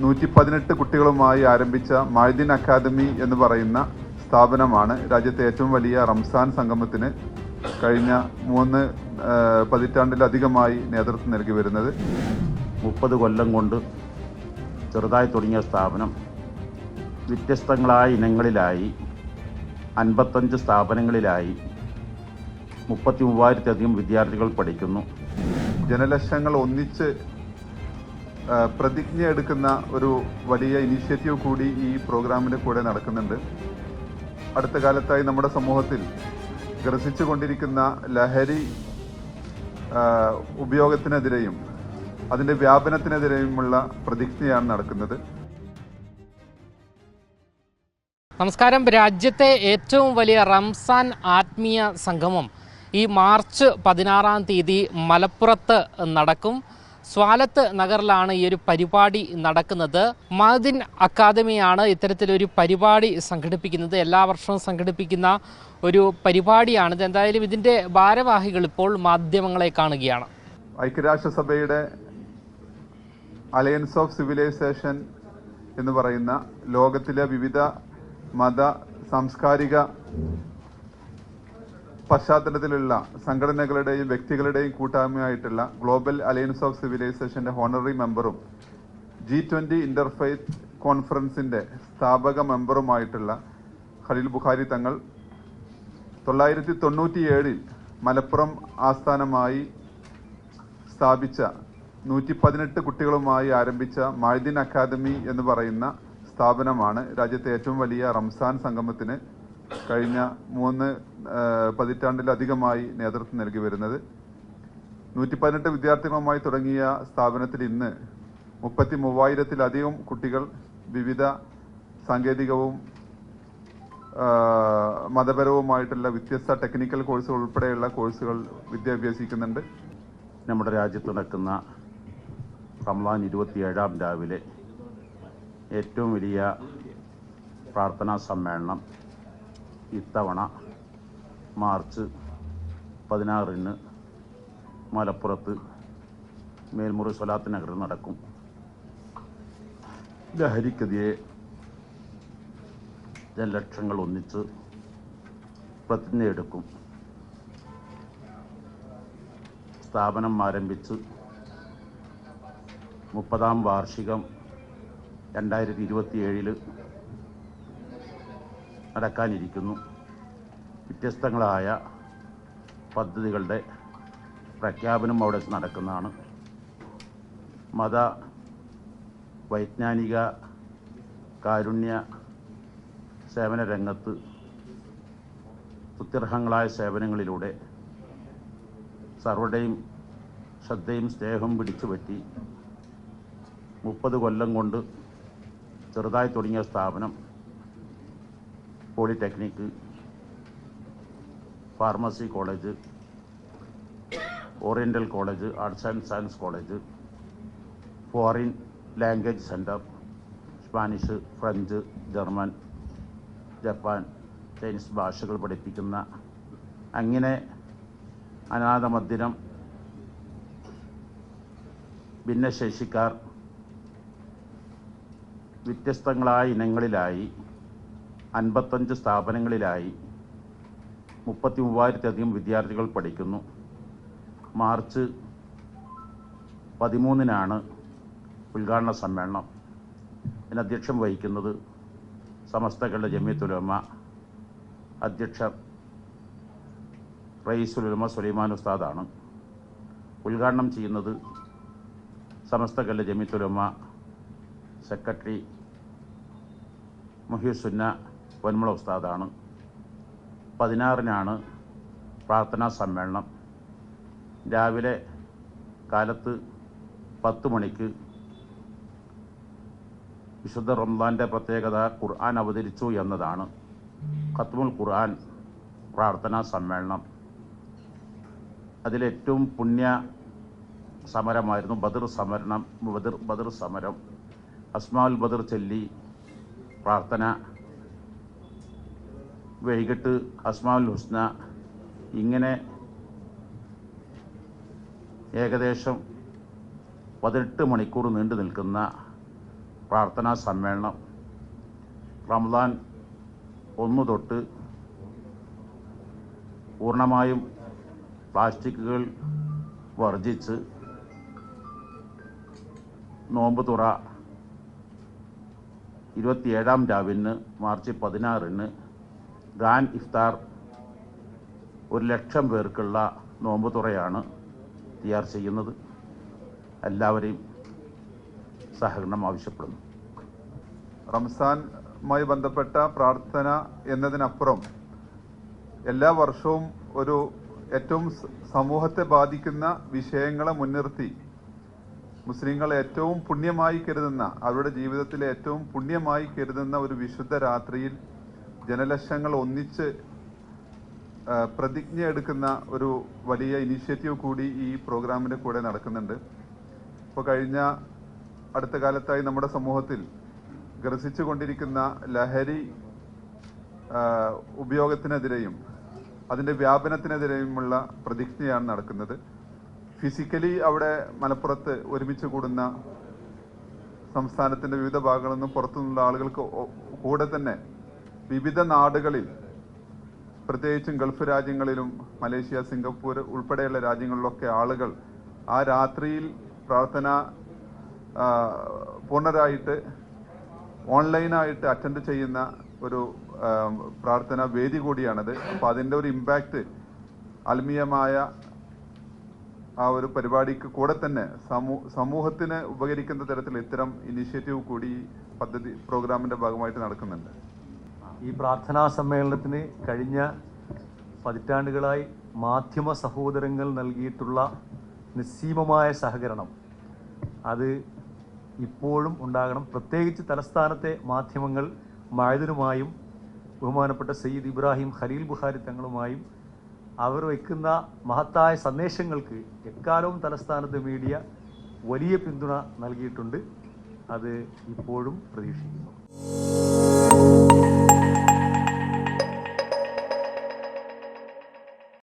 118 കുട്ടികളുമായി ആരംഭിച്ച മഅ്ദിൻ അക്കാദമി എന്ന് പറയുന്ന സ്ഥാപനമാണ് രാജ്യത്തെ ഏറ്റവും വലിയ റംസാൻ സംഗമത്തിന് കഴിഞ്ഞ 3 പതിറ്റാണ്ടിലധികമായി നേതൃത്വം നൽകി വരുന്നത്. 30 കൊല്ലം കൊണ്ട് ചെറുതായി തുടങ്ങിയ സ്ഥാപനം വ്യത്യസ്തങ്ങളായ ഇനങ്ങളിലായി 55 സ്ഥാപനങ്ങളിലായി 33,000-ലധികം വിദ്യാർത്ഥികൾ പഠിക്കുന്നു. ജനലക്ഷങ്ങൾ ഒന്നിച്ച് പ്രതിജ്ഞ എടുക്കുന്ന ഒരു വലിയ ഇനീഷ്യേറ്റീവ് കൂടി ഈ പ്രോഗ്രാമിൻ്റെ കൂടെ നടക്കുന്നുണ്ട്. അടുത്ത കാലത്തായി നമ്മുടെ സമൂഹത്തിൽ ഗ്രസിച്ചുകൊണ്ടിരിക്കുന്ന ലഹരി ഉപയോഗത്തിനെതിരെയും അതിൻ്റെ വ്യാപനത്തിനെതിരെയുമുള്ള പ്രതിജ്ഞയാണ് നടക്കുന്നത്. നമസ്കാരം. രാജ്യത്തെ ഏറ്റവും വലിയ റംസാൻ ആത്മീയ സംഗമം ഈ മാർച്ച് 16-ാം തീയതി മലപ്പുറത്ത് നടക്കും. സ്വാലത്ത് നഗറിലാണ് ഈ ഒരു പരിപാടി നടക്കുന്നത്. മഅ്ദിൻ അക്കാദമിയാണ് ഇത്തരത്തിലൊരു പരിപാടി സംഘടിപ്പിക്കുന്നത്. എല്ലാ വർഷവും സംഘടിപ്പിക്കുന്ന ഒരു പരിപാടിയാണിത്. എന്തായാലും ഇതിൻ്റെ ഭാരവാഹികൾ ഇപ്പോൾ മാധ്യമങ്ങളെ കാണുകയാണ്. ഐക്യരാഷ്ട്രസഭയുടെ അലയൻസ് ഓഫ് സിവിലൈസേഷൻ എന്ന് പറയുന്ന ലോകത്തിലെ വിവിധ മത സാംസ്കാരിക പശ്ചാത്തലത്തിലുള്ള സംഘടനകളുടെയും വ്യക്തികളുടെയും കൂട്ടായ്മയായിട്ടുള്ള ഗ്ലോബൽ അലയൻസ് ഓഫ് സിവിലൈസേഷന്റെ ഹോണററി മെമ്പറും G20 ഇന്റർഫെയ്ത്ത് കോൺഫറൻസിന്റെ സ്ഥാപക മെമ്പറുമായിട്ടുള്ള ഖലീൽ ബുഖാരി തങ്ങൾ 1997-ൽ മലപ്പുറം ആസ്ഥാനമായി സ്ഥാപിച്ച 118 കുട്ടികളുമായി ആരംഭിച്ച മഅ്ദിൻ അക്കാദമി എന്ന് പറയുന്ന സ്ഥാപനമാണ് രാജ്യത്തെ ഏറ്റവും വലിയ റംസാൻ സംഗമത്തിന് കഴിഞ്ഞ 3 പതിറ്റാണ്ടിലധികമായി നേതൃത്വം നൽകി വരുന്നത്. 118 വിദ്യാർത്ഥികളുമായി തുടങ്ങിയ സ്ഥാപനത്തിൽ ഇന്ന് 33,000-ലധികം കുട്ടികൾ വിവിധ സാങ്കേതികവും മതപരവുമായിട്ടുള്ള വ്യത്യസ്ത ടെക്നിക്കൽ കോഴ്സുകൾ ഉൾപ്പെടെയുള്ള കോഴ്സുകൾ വിദ്യാഭ്യസിക്കുന്നുണ്ട്. നമ്മുടെ രാജ്യത്ത് നടക്കുന്ന റമദാൻ 27-ാം രാവിലെ ഏറ്റവും വലിയ പ്രാർത്ഥനാ സമ്മേളനം ഇത്തവണ മാർച്ച് 16-ന് മലപ്പുറത്ത് മേൽമുറി സ്വലാത്ത് നഗറിൽ നടക്കും. ലഹരിക്കെതിരെ ജനലക്ഷങ്ങൾ ഒന്നിച്ച് പ്രതിജ്ഞയെടുക്കും. സ്ഥാപനം ആരംഭിച്ച് 30-ാം വാർഷികം 2027-ൽ നടക്കാനിരിക്കുന്നു. വ്യത്യസ്തങ്ങളായ പദ്ധതികളുടെ പ്രഖ്യാപനം അവിടെ നടക്കുന്നതാണ്. മത വൈജ്ഞാനിക കാരുണ്യ സേവന രംഗത്ത് സുത്യർഹങ്ങളായ സേവനങ്ങളിലൂടെ സർവരുടെയും ശ്രദ്ധയും സ്നേഹവും പിടിച്ചുപറ്റി 30 കൊല്ലം കൊണ്ട് ചെറുതായി തുടങ്ങിയ സ്ഥാപനം polytechnic, pharmacy college, oriental college, arts and science college, foreign language centre, Spanish, French, German, Japan, Chinese ഭാഷകൾ പഠിപ്പിക്കുന്ന അങ്ങനെ അനാഥ മന്ദിരം, ഭിന്നശേഷിക്കാർ വ്യത്യസ്തങ്ങളായ ഇനങ്ങളിലായി 55 സ്ഥാപനങ്ങളിലായി 33,000-ലധികം വിദ്യാർത്ഥികൾ പഠിക്കുന്നു. മാർച്ച് 13-നാണ് ഉദ്ഘാടന സമ്മേളനം. ഇതിന് അധ്യക്ഷം വഹിക്കുന്നത് സമസ്ത കേരള ജമിയത്തുൽ ഉലമ അധ്യക്ഷർ റയീസുൽ ഉലമ സുലൈമാൻ ഉസ്താദാണ്. ഉദ്ഘാടനം ചെയ്യുന്നത് സമസ്ത കേരള ജമിയത്തുൽ ഉലമ സെക്രട്ടറി മുഹിയുസുന്ന പൊന്മുള ഉസ്താദാണ്. 16-നാണ് പ്രാർത്ഥനാ സമ്മേളനം. രാവിലെ കാലത്ത് 10 മണിക്ക് വിശുദ്ധ റമദാൻ്റെ പ്രത്യേകത ഖുർആൻ അവതരിച്ചു എന്നതാണ്. ഖത്മുൽ ഖുർആൻ പ്രാർത്ഥനാ സമ്മേളനം. അതിലേറ്റവും പുണ്യ സമരമായിരുന്നു ബദർ സമരം. അസ്മാഉൽ ബദർ ചൊല്ലി പ്രാർത്ഥന. വൈകിട്ട് അസ്മാഉൽ ഹുസ്ന. ഇങ്ങനെ ഏകദേശം 18 മണിക്കൂർ നീണ്ടു നിൽക്കുന്ന പ്രാർത്ഥനാ സമ്മേളനം റമദാൻ 1 തൊട്ട് പൂർണ്ണമായും പ്ലാസ്റ്റിക്കുകൾ വർജിച്ച് നോമ്പ് തുറ 27-ാം രാവിന് മാർച്ച് 16-ന് ഗ്രാൻഡ് ഇഫ്താർ 1,00,000 പേർക്കുള്ള നോമ്പ് തുറയാണ് തയ്യാർ ചെയ്യുന്നത്. എല്ലാവരെയും സഹകരണം ആവശ്യപ്പെടുന്നു. റംസാനുമായി ബന്ധപ്പെട്ട പ്രാർത്ഥന എന്നതിനപ്പുറം എല്ലാ വർഷവും ഒരു ഏറ്റവും സമൂഹത്തെ ബാധിക്കുന്ന വിഷയങ്ങളെ മുൻനിർത്തി മുസ്ലിങ്ങൾ ഏറ്റവും പുണ്യമായി കരുതുന്ന, അവരുടെ ജീവിതത്തിലെ ഏറ്റവും പുണ്യമായി കരുതുന്ന ഒരു വിശുദ്ധ രാത്രിയിൽ ജനലക്ഷങ്ങൾ ഒന്നിച്ച് പ്രതിജ്ഞ എടുക്കുന്ന ഒരു വലിയ ഇനീഷ്യേറ്റീവ് കൂടി ഈ പ്രോഗ്രാമിൻ്റെ കൂടെ നടക്കുന്നുണ്ട്. ഇപ്പോൾ കഴിഞ്ഞ അടുത്ത കാലത്തായി നമ്മുടെ സമൂഹത്തിൽ ഗ്രസിച്ചു കൊണ്ടിരിക്കുന്ന ലഹരി ഉപയോഗത്തിനെതിരെയും അതിൻ്റെ വ്യാപനത്തിനെതിരെയുമുള്ള പ്രതിജ്ഞയാണ് നടക്കുന്നത്. ഫിസിക്കലി അവിടെ മലപ്പുറത്ത് ഒരുമിച്ച് കൂടുന്ന സംസ്ഥാനത്തിൻ്റെ വിവിധ ഭാഗങ്ങളിൽ നിന്നും പുറത്തുനിന്നുള്ള ആളുകൾക്ക് കൂടെ തന്നെ വിവിധ നാടുകളിൽ, പ്രത്യേകിച്ചും ഗൾഫ് രാജ്യങ്ങളിലും മലേഷ്യ, സിംഗപ്പൂർ ഉൾപ്പെടെയുള്ള രാജ്യങ്ങളിലൊക്കെ ആളുകൾ ആ രാത്രിയിൽ പ്രാർത്ഥന പൂർണ്ണരായിട്ട് ഓൺലൈനായിട്ട് അറ്റൻഡ് ചെയ്യുന്ന ഒരു പ്രാർത്ഥന വേദി കൂടിയാണത്. അപ്പോൾ അതിൻ്റെ ഒരു ഇമ്പാക്റ്റ് ആത്മീയമായ ആ ഒരു പരിപാടിക്ക് കൂടെ തന്നെ സമൂഹത്തിന് ഉപകരിക്കുന്ന തരത്തിൽ ഇത്തരം ഇനീഷ്യേറ്റീവ് കൂടി പദ്ധതി പ്രോഗ്രാമിൻ്റെ ഭാഗമായിട്ട് നടക്കുന്നുണ്ട്. ഈ പ്രാർത്ഥനാ സമ്മേളനത്തിന് കഴിഞ്ഞ പതിറ്റാണ്ടുകളായി മാധ്യമ സഹോദരങ്ങൾ നൽകിയിട്ടുള്ള നിസ്സീമമായ സഹകരണം അത് ഇപ്പോഴും ഉണ്ടാകണം. പ്രത്യേകിച്ച് തലസ്ഥാനത്തെ മാധ്യമങ്ങൾ മഅദിനുമായും ബഹുമാനപ്പെട്ട സയ്യിദ് ഇബ്രാഹിം ഖലീൽ ബുഖാരി തങ്ങളുമായും അവർ വയ്ക്കുന്ന മഹത്തായ സന്ദേശങ്ങൾക്ക് എക്കാലവും തലസ്ഥാനത്തെ മീഡിയ വലിയ പിന്തുണ നൽകിയിട്ടുണ്ട്. അത് ഇപ്പോഴും പ്രതീക്ഷിക്കുന്നു.